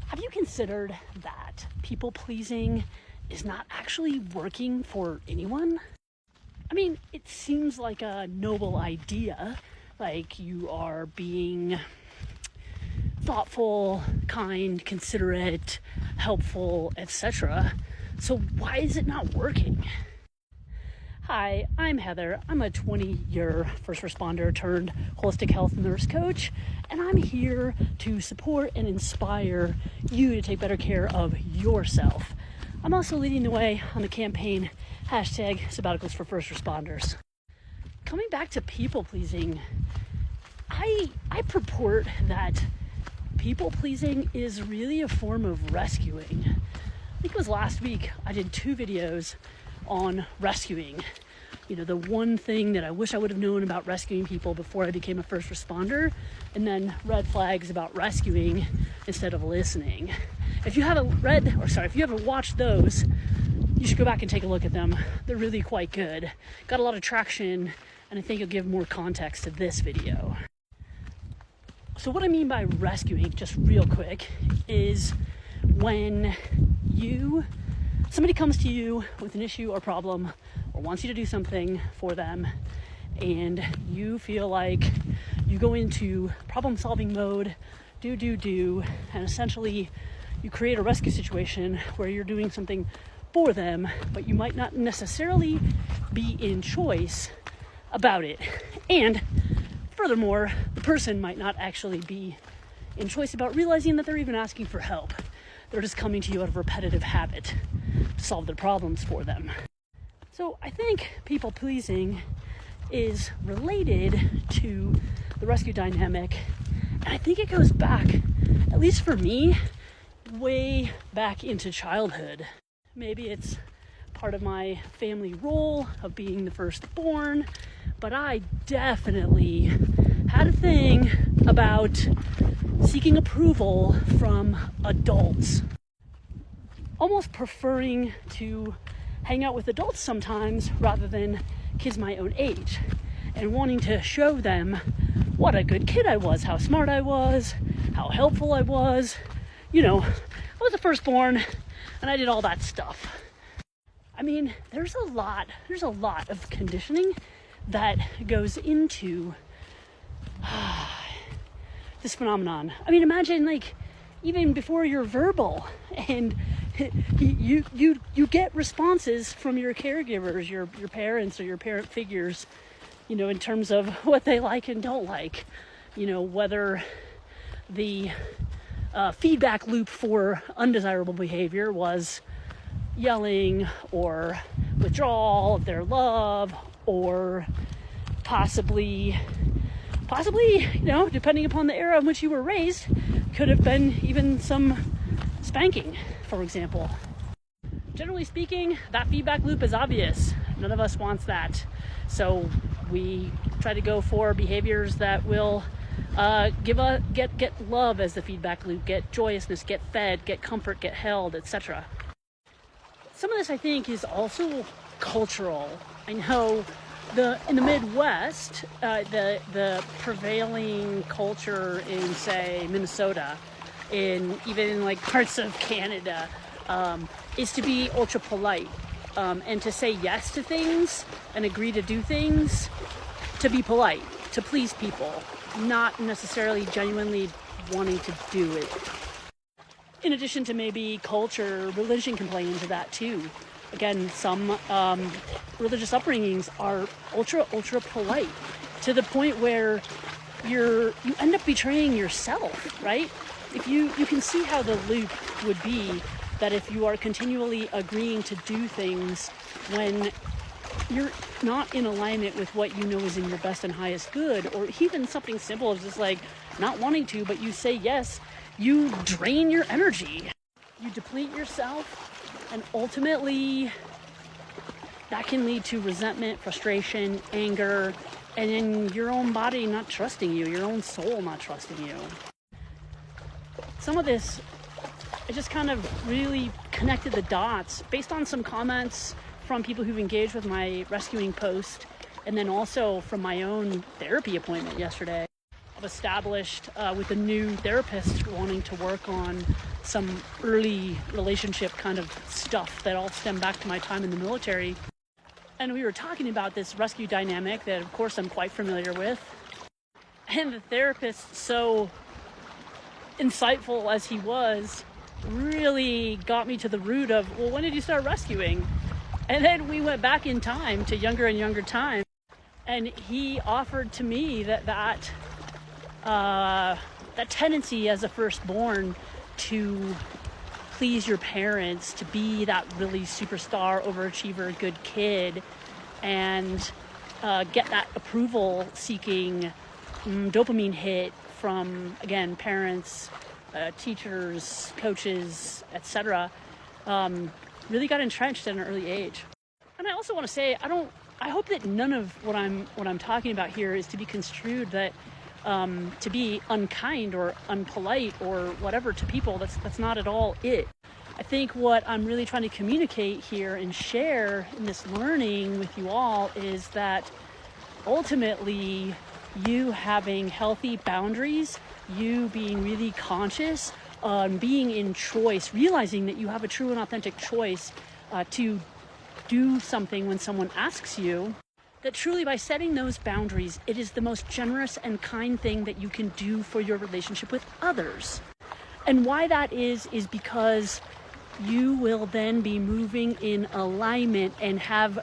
Have you considered that people pleasing is not actually working for anyone? I mean, it seems like a noble idea, like you are being thoughtful, kind, considerate, helpful, etc. So why is it not working? Hi, I'm Heather. I'm a 20-year first responder turned holistic health nurse coach, and I'm here to support and inspire you to take better care of yourself. I'm also leading the way on the campaign #sabbaticals for first responders. Coming back to people pleasing, I purport that people pleasing is really a form of rescuing. I think it was last week I did 2 videos on rescuing. You know, the one thing that I wish I would have known about rescuing people before I became a first responder, and then red flags about rescuing instead of listening. If you haven't watched those, you should go back and take a look at them. They're really quite good. Got a lot of traction, and I think it'll give more context to this video. So what I mean by rescuing, just real quick, is when somebody comes to you with an issue or problem or wants you to do something for them, and you feel like you go into problem solving mode, and essentially you create a rescue situation where you're doing something for them, but you might not necessarily be in choice about it. And furthermore, the person might not actually be in choice about realizing that they're even asking for help. They're just coming to you out of repetitive habit to solve their problems for them. So I think people pleasing is related to the rescue dynamic, and I think it goes back, at least for me, way back into childhood. Maybe it's part of my family role of being the firstborn, but I definitely had a thing about seeking approval from adults. Almost preferring to hang out with adults sometimes rather than kids my own age, and wanting to show them what a good kid I was, how smart I was, how helpful I was. You know, I was the firstborn and I did all that stuff. I mean, there's a lot of conditioning that goes into this phenomenon. I mean, imagine, like, even before you're verbal and you get responses from your caregivers, your parents or your parent figures, you know, in terms of what they like and don't like, you know, whether the feedback loop for undesirable behavior was yelling or withdrawal of their love, or possibly, you know, depending upon the era in which you were raised, could have been even some spanking, for example. Generally speaking, that feedback loop is obvious. None of us wants that. So we try to go for behaviors that will get love as the feedback loop, get joyousness, get fed, get comfort, get held, etc. Some of this, I think, is also cultural. I know in the Midwest, the prevailing culture in, say, Minnesota, even in like parts of Canada, is to be ultra polite, and to say yes to things and agree to do things, to be polite, to please people, not necessarily genuinely wanting to do it. In addition to maybe culture, religion can play into that too. Again, some religious upbringings are ultra polite, to the point where you end up betraying yourself, right? If you can see how the loop would be, that if you are continually agreeing to do things when you're not in alignment with what you know is in your best and highest good, or even something simple as just like not wanting to, but you say yes, you drain your energy, you deplete yourself, and ultimately that can lead to resentment, frustration, anger, and then your own body not trusting you, your own soul not trusting you. Some of this, I just kind of really connected the dots based on some comments from people who've engaged with my rescuing post, and then also from my own therapy appointment yesterday. I've established with a new therapist wanting to work on some early relationship kind of stuff that all stem back to my time in the military. And we were talking about this rescue dynamic that, of course, I'm quite familiar with. And the therapist, so insightful as he was, really got me to the root of, well, when did you start rescuing? And then we went back in time to younger and younger time. And he offered to me that tendency as a firstborn to please your parents, to be that really superstar, overachiever, good kid, and get that approval-seeking dopamine hit from, again, parents, teachers, coaches, etc., really got entrenched at an early age. And I also want to say, I hope that none of what I'm talking about here is to be construed that to be unkind or unpolite or whatever to people. That's not at all it. I think what I'm really trying to communicate here and share in this learning with you all is that ultimately you having healthy boundaries, you being really conscious, being in choice, realizing that you have a true and authentic choice to do something when someone asks you, that truly by setting those boundaries, it is the most generous and kind thing that you can do for your relationship with others. And why that is because you will then be moving in alignment and have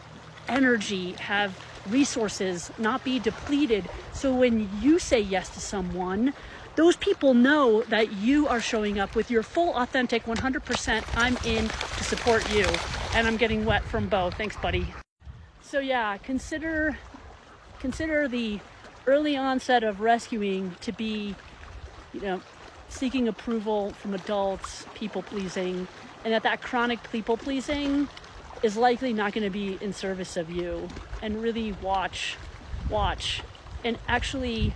energy, have resources, not be depleted. So when you say yes to someone, those people know that you are showing up with your full, authentic, 100% I'm in to support you. And I'm getting wet from both. Thanks, buddy. So yeah, consider the early onset of rescuing to be, seeking approval from adults, people pleasing, and that chronic people pleasing is likely not going to be in service of you. And really watch, and actually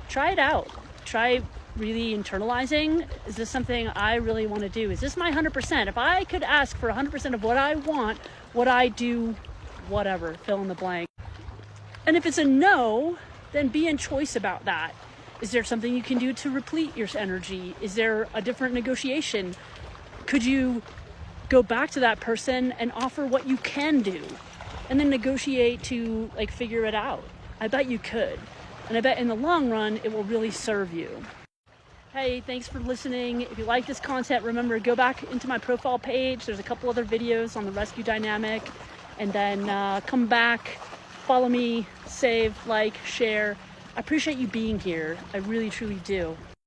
try it out. Try really internalizing, is this something I really want to do? Is this my 100%? If I could ask for 100% of what I want, would I do whatever, fill in the blank? And if it's a no, then be in choice about that. Is there something you can do to replete your energy? Is there a different negotiation? Could you go back to that person and offer what you can do and then negotiate to figure it out? I bet you could. And I bet in the long run, it will really serve you. Hey, thanks for listening. If you like this content, remember, go back into my profile page. There's a couple other videos on the rescue dynamic. And then come back, follow me, save, like, share. I appreciate you being here. I really, truly do.